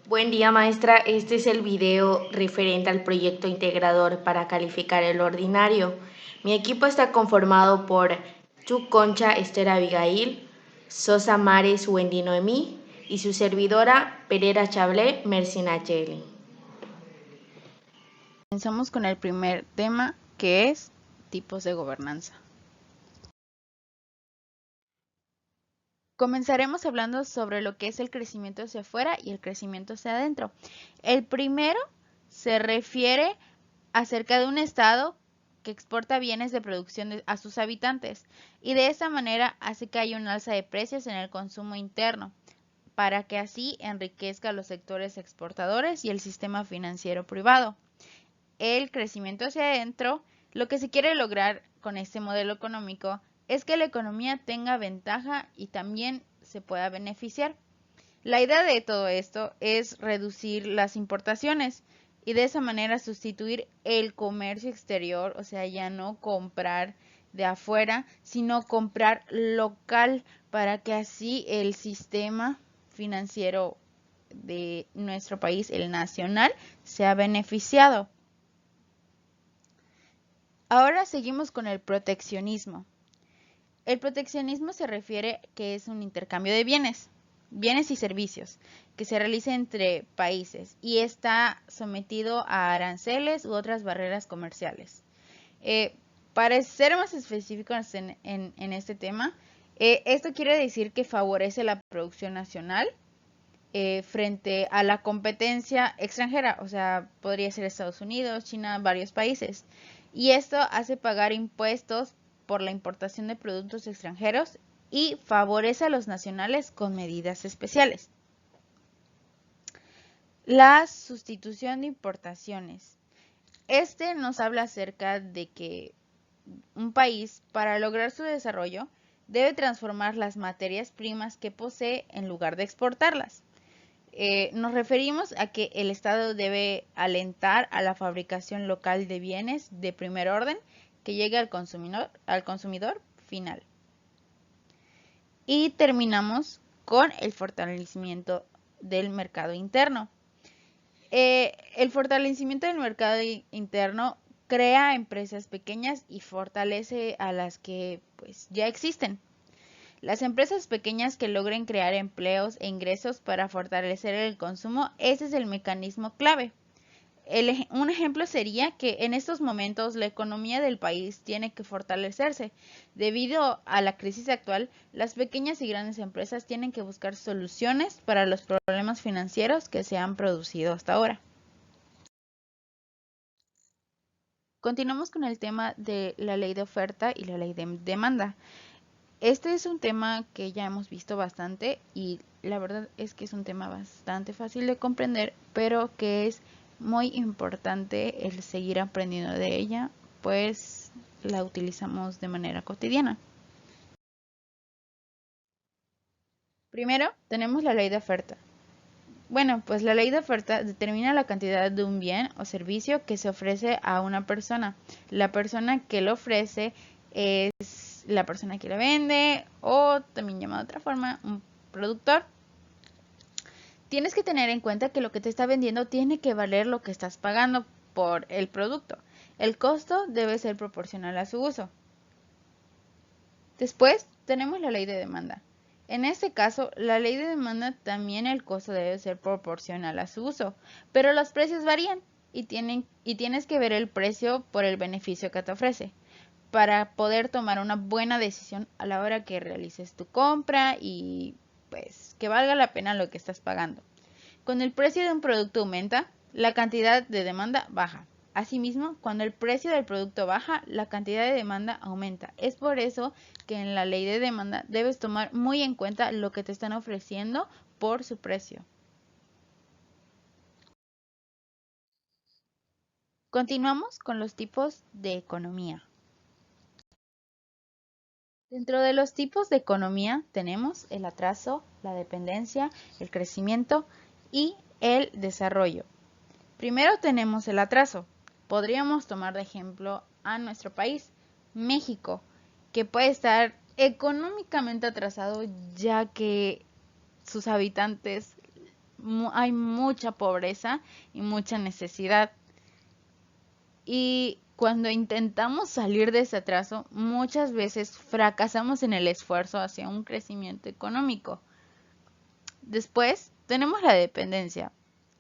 Buen día, maestra. Este es el video referente al proyecto integrador para calificar el ordinario. Mi equipo está conformado por Chu Concha Esther Abigail, Sosa Mares Wendy Noemí y su servidora Pereira Chablé Mercy Nacheli. Comenzamos con el primer tema, que es tipos de gobernanza. Comenzaremos hablando sobre lo que es el crecimiento hacia afuera y el crecimiento hacia adentro. El primero se refiere acerca de un estado que exporta bienes de producción a sus habitantes y de esa manera hace que haya un alza de precios en el consumo interno, para que así enriquezca a los sectores exportadores y el sistema financiero privado. El crecimiento hacia adentro, lo que se quiere lograr con este modelo económico es que la economía tenga ventaja y también se pueda beneficiar. La idea de todo esto es reducir las importaciones y de esa manera sustituir el comercio exterior, o sea, ya no comprar de afuera, sino comprar local para que así el sistema financiero de nuestro país, el nacional, sea beneficiado. Ahora seguimos con el proteccionismo. El proteccionismo se refiere que es un intercambio de bienes y servicios que se realiza entre países y está sometido a aranceles u otras barreras comerciales. Para ser más específicos en este tema, esto quiere decir que favorece la producción nacional frente a la competencia extranjera, o sea, podría ser Estados Unidos, China, varios países. Y esto hace pagar impuestos por la importación de productos extranjeros y favorece a los nacionales con medidas especiales. La sustitución de importaciones. Este nos habla acerca de que un país, para lograr su desarrollo, debe transformar las materias primas que posee en lugar de exportarlas. Nos referimos a que el Estado debe alentar a la fabricación local de bienes de primer orden que llegue al consumidor final. Y terminamos con el fortalecimiento del mercado interno. El fortalecimiento del mercado interno crea empresas pequeñas y fortalece a las que pues, ya existen. Las empresas pequeñas que logren crear empleos e ingresos para fortalecer el consumo, ese es el mecanismo clave. Un ejemplo sería que en estos momentos la economía del país tiene que fortalecerse. Debido a la crisis actual, las pequeñas y grandes empresas tienen que buscar soluciones para los problemas financieros que se han producido hasta ahora. Continuamos con el tema de la ley de oferta y la ley de demanda. Este es un tema que ya hemos visto bastante y la verdad es que es un tema bastante fácil de comprender, pero que es muy importante el seguir aprendiendo de ella, pues la utilizamos de manera cotidiana. Primero, tenemos la ley de oferta. Bueno, pues la ley de oferta determina la cantidad de un bien o servicio que se ofrece a una persona. La persona que lo ofrece es la persona que lo vende o también llamado de otra forma, un productor. Tienes que tener en cuenta que lo que te está vendiendo tiene que valer lo que estás pagando por el producto. El costo debe ser proporcional a su uso. Después tenemos la ley de demanda. En este caso, la ley de demanda también el costo debe ser proporcional a su uso, pero los precios varían y tienes que ver el precio por el beneficio que te ofrece para poder tomar una buena decisión a la hora que realices tu compra y pues que valga la pena lo que estás pagando. Cuando el precio de un producto aumenta, la cantidad de demanda baja. Asimismo, cuando el precio del producto baja, la cantidad de demanda aumenta. Es por eso que en la ley de demanda debes tomar muy en cuenta lo que te están ofreciendo por su precio. Continuamos con los tipos de economía. Dentro de los tipos de economía tenemos el atraso, la dependencia, el crecimiento y el desarrollo. Primero tenemos el atraso. Podríamos tomar de ejemplo a nuestro país, México, que puede estar económicamente atrasado ya que sus habitantes hay mucha pobreza y mucha necesidad. Y cuando intentamos salir de ese atraso, muchas veces fracasamos en el esfuerzo hacia un crecimiento económico. Después tenemos la dependencia.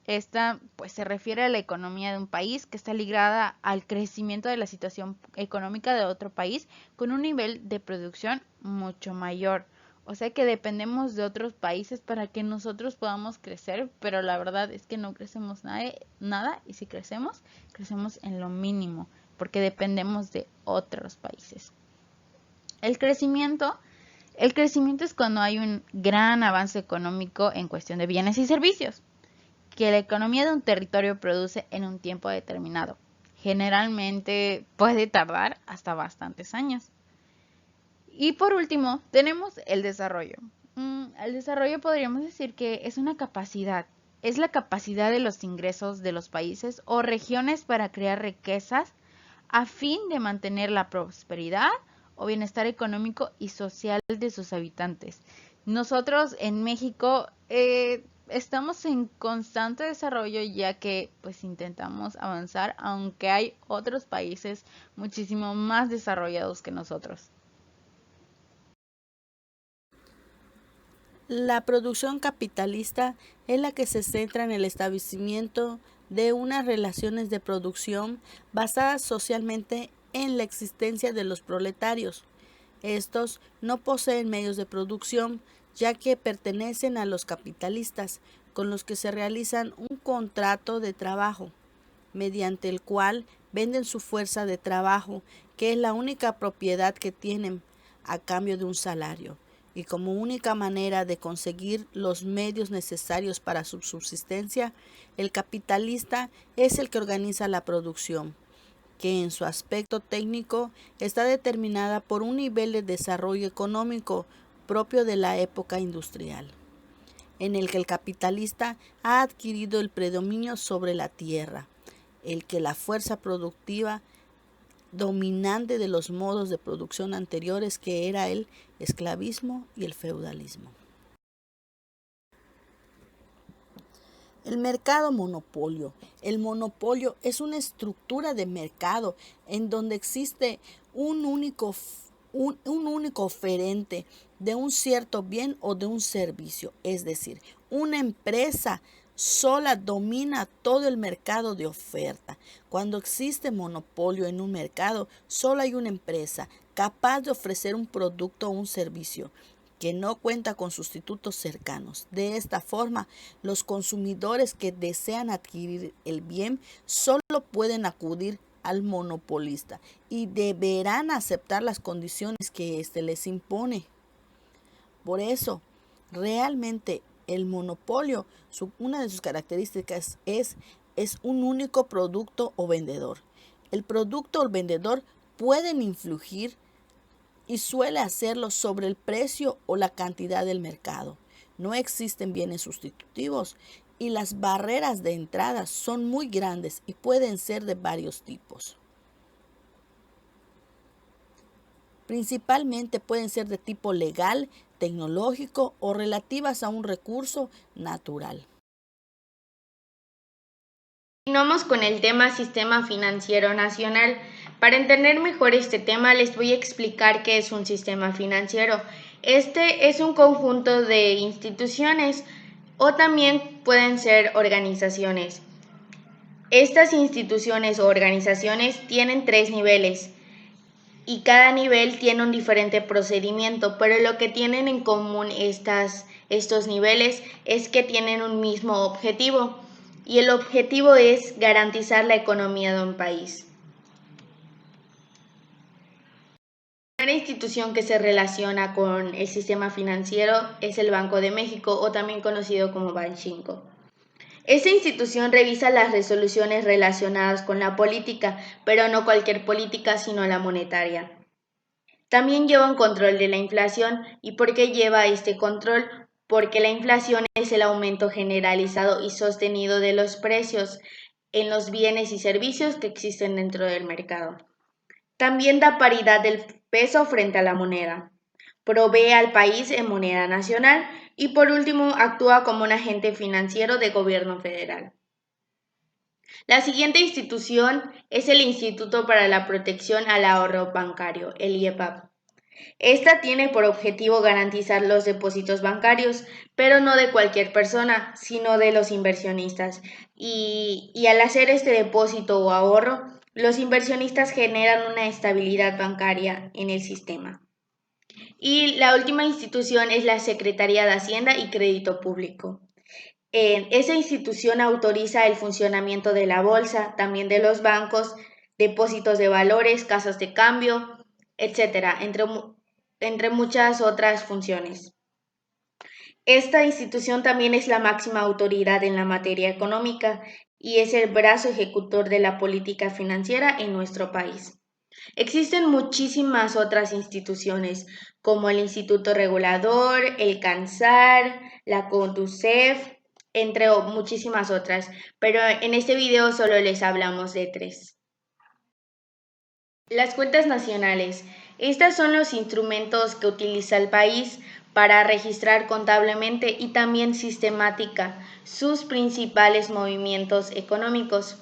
Esta pues se refiere a la economía de un país que está ligada al crecimiento de la situación económica de otro país con un nivel de producción mucho mayor. O sea que dependemos de otros países para que nosotros podamos crecer, pero la verdad es que no crecemos nada y si crecemos, crecemos en lo mínimo porque dependemos de otros países. El crecimiento el crecimiento es cuando hay un gran avance económico en cuestión de bienes y servicios que la economía de un territorio produce en un tiempo determinado. Generalmente puede tardar hasta bastantes años. Y por último, tenemos el desarrollo. El desarrollo podríamos decir que es una capacidad, es la capacidad de los ingresos de los países o regiones para crear riquezas a fin de mantener la prosperidad o bienestar económico y social de sus habitantes. Nosotros en México estamos en constante desarrollo ya que pues intentamos avanzar, aunque hay otros países muchísimo más desarrollados que nosotros. La producción capitalista es la que se centra en el establecimiento de unas relaciones de producción basadas socialmente en la existencia de los proletarios. Estos no poseen medios de producción, ya que pertenecen a los capitalistas, con los que se realizan un contrato de trabajo, mediante el cual venden su fuerza de trabajo, que es la única propiedad que tienen, a cambio de un salario, y como única manera de conseguir los medios necesarios para su subsistencia, el capitalista es el que organiza la producción, que en su aspecto técnico está determinada por un nivel de desarrollo económico propio de la época industrial, en el que el capitalista ha adquirido el predominio sobre la tierra, el que la fuerza productiva dominante de los modos de producción anteriores, que era el esclavismo y el feudalismo. El mercado monopolio. El monopolio es una estructura de mercado en donde existe un único oferente de un cierto bien o de un servicio, es decir, una empresa sola domina todo el mercado de oferta. Cuando existe monopolio en un mercado, solo hay una empresa capaz de ofrecer un producto o un servicio que no cuenta con sustitutos cercanos. De esta forma, los consumidores que desean adquirir el bien solo pueden acudir al monopolista y deberán aceptar las condiciones que éste les impone. Por eso, realmente el monopolio, una de sus características es un único producto o vendedor. El producto o el vendedor pueden influir y suele hacerlo sobre el precio o la cantidad del mercado. No existen bienes sustitutivos y las barreras de entrada son muy grandes y pueden ser de varios tipos. Principalmente pueden ser de tipo legal, tecnológico o relativas a un recurso natural. Continuamos con el tema Sistema Financiero Nacional. Para entender mejor este tema, les voy a explicar qué es un sistema financiero. Este es un conjunto de instituciones o también pueden ser organizaciones. Estas instituciones o organizaciones tienen 3 niveles y cada nivel tiene un diferente procedimiento, pero lo que tienen en común estos niveles es que tienen un mismo objetivo. Y el objetivo es garantizar la economía de un país. La primera institución que se relaciona con el sistema financiero es el Banco de México, o también conocido como Banxico. Esta institución revisa las resoluciones relacionadas con la política, pero no cualquier política, sino la monetaria. También lleva un control de la inflación. ¿Y por qué lleva este control? Porque la inflación es el aumento generalizado y sostenido de los precios en los bienes y servicios que existen dentro del mercado. También da paridad del peso frente a la moneda. Provee al país en moneda nacional Y por último, actúa como un agente financiero de gobierno federal. La siguiente institución es el Instituto para la Protección al Ahorro Bancario, el IEPAP. Esta tiene por objetivo garantizar los depósitos bancarios, pero no de cualquier persona, sino de los inversionistas. Y al hacer este depósito o ahorro, los inversionistas generan una estabilidad bancaria en el sistema. Y la última institución es la Secretaría de Hacienda y Crédito Público. Esa institución autoriza el funcionamiento de la bolsa, también de los bancos, depósitos de valores, casas de cambio, etcétera, entre muchas otras funciones. Esta institución también es la máxima autoridad en la materia económica y es el brazo ejecutor de la política financiera en nuestro país. Existen muchísimas otras instituciones, como el Instituto Regulador, el CANSAR, la CONDUCEF, entre muchísimas otras, pero en este video solo les hablamos de 3. Las cuentas nacionales. Estos son los instrumentos que utiliza el país para registrar contablemente y también sistemática sus principales movimientos económicos.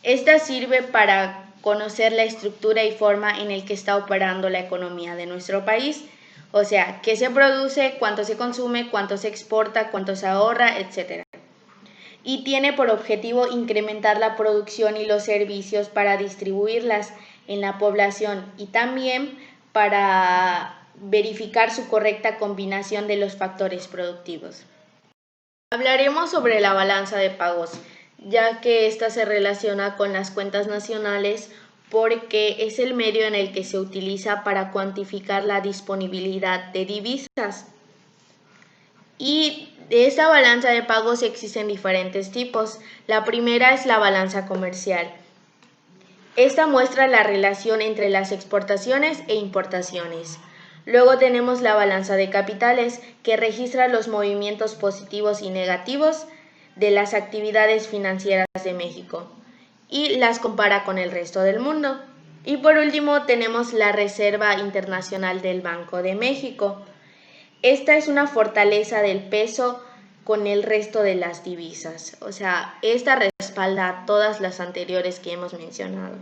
Esta sirve para conocer la estructura y forma en el que está operando la economía de nuestro país, o sea, qué se produce, cuánto se consume, cuánto se exporta, cuánto se ahorra, etc. Y tiene por objetivo incrementar la producción y los servicios para distribuirlas en la población y también para verificar su correcta combinación de los factores productivos. Hablaremos sobre la balanza de pagos, ya que esta se relaciona con las cuentas nacionales porque es el medio en el que se utiliza para cuantificar la disponibilidad de divisas. Y de esta balanza de pagos existen diferentes tipos. La primera es la balanza comercial. Esta muestra la relación entre las exportaciones e importaciones. Luego tenemos la balanza de capitales, que registra los movimientos positivos y negativos de las actividades financieras de México y las compara con el resto del mundo. Y por último tenemos la Reserva Internacional del Banco de México. Esta es una fortaleza del peso con el resto de las divisas. O sea, esta respalda a todas las anteriores que hemos mencionado.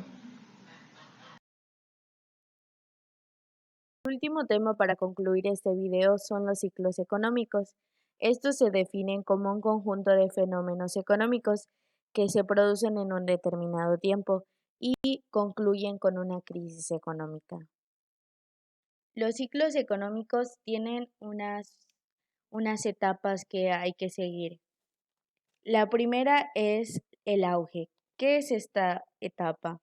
El último tema para concluir este video son los ciclos económicos. Estos se definen como un conjunto de fenómenos económicos que se producen en un determinado tiempo y concluyen con una crisis económica. Los ciclos económicos tienen unas etapas que hay que seguir. La primera es el auge. ¿Qué es esta etapa?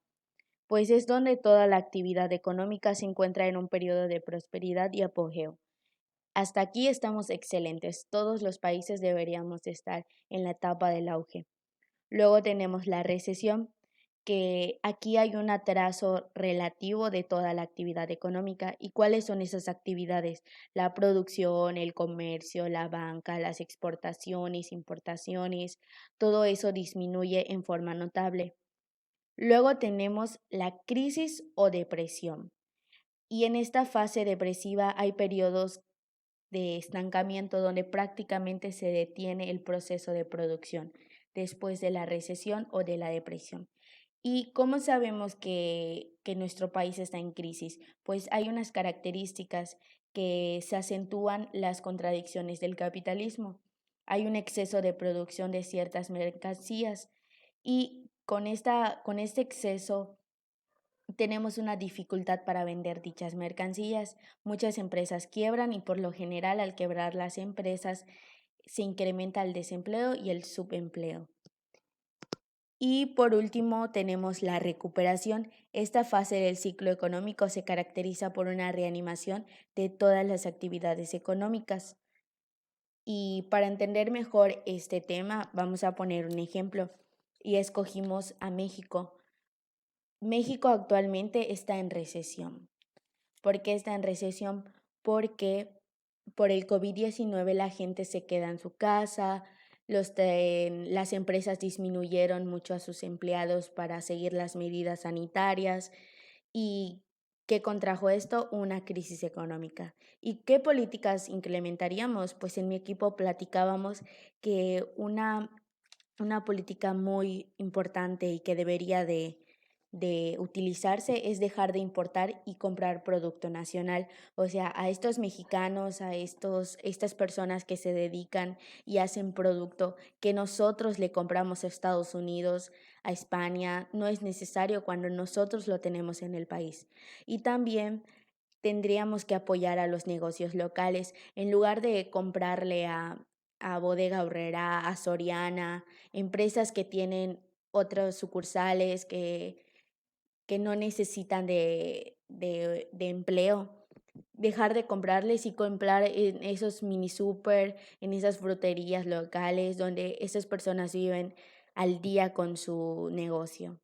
Pues es donde toda la actividad económica se encuentra en un periodo de prosperidad y apogeo. Hasta aquí estamos excelentes. Todos los países deberíamos estar en la etapa del auge. Luego tenemos la recesión, que aquí hay un atraso relativo de toda la actividad económica. ¿Y cuáles son esas actividades? La producción, el comercio, la banca, las exportaciones, importaciones, todo eso disminuye en forma notable. Luego tenemos la crisis o depresión. Y en esta fase depresiva hay periodos de estancamiento donde prácticamente se detiene el proceso de producción después de la recesión o de la depresión. ¿Y cómo sabemos que nuestro país está en crisis? Pues hay unas características que se acentúan las contradicciones del capitalismo. Hay un exceso de producción de ciertas mercancías y con este exceso tenemos una dificultad para vender dichas mercancías. Muchas empresas quiebran y por lo general al quebrar las empresas se incrementa el desempleo y el subempleo. Y por último tenemos la recuperación. Esta fase del ciclo económico se caracteriza por una reanimación de todas las actividades económicas. Y para entender mejor este tema vamos a poner un ejemplo y escogimos a México. México actualmente está en recesión. ¿Por qué está en recesión? Porque por el COVID-19 la gente se queda en su casa, las empresas disminuyeron mucho a sus empleados para seguir las medidas sanitarias y ¿Qué contrajo esto? Una crisis económica. ¿Y qué políticas implementaríamos? Pues en mi equipo platicábamos que una política muy importante y que debería de utilizarse es dejar de importar y comprar producto nacional. O sea, a estos mexicanos, estas personas que se dedican y hacen producto que nosotros le compramos a Estados Unidos, a España, no es necesario cuando nosotros lo tenemos en el país. Y también tendríamos que apoyar a los negocios locales en lugar de comprarle a Bodega Aurrera, a Soriana, empresas que tienen otras sucursales que no necesitan de empleo. Dejar de comprarles y comprar en esos mini super, en esas fruterías locales donde esas personas viven al día con su negocio.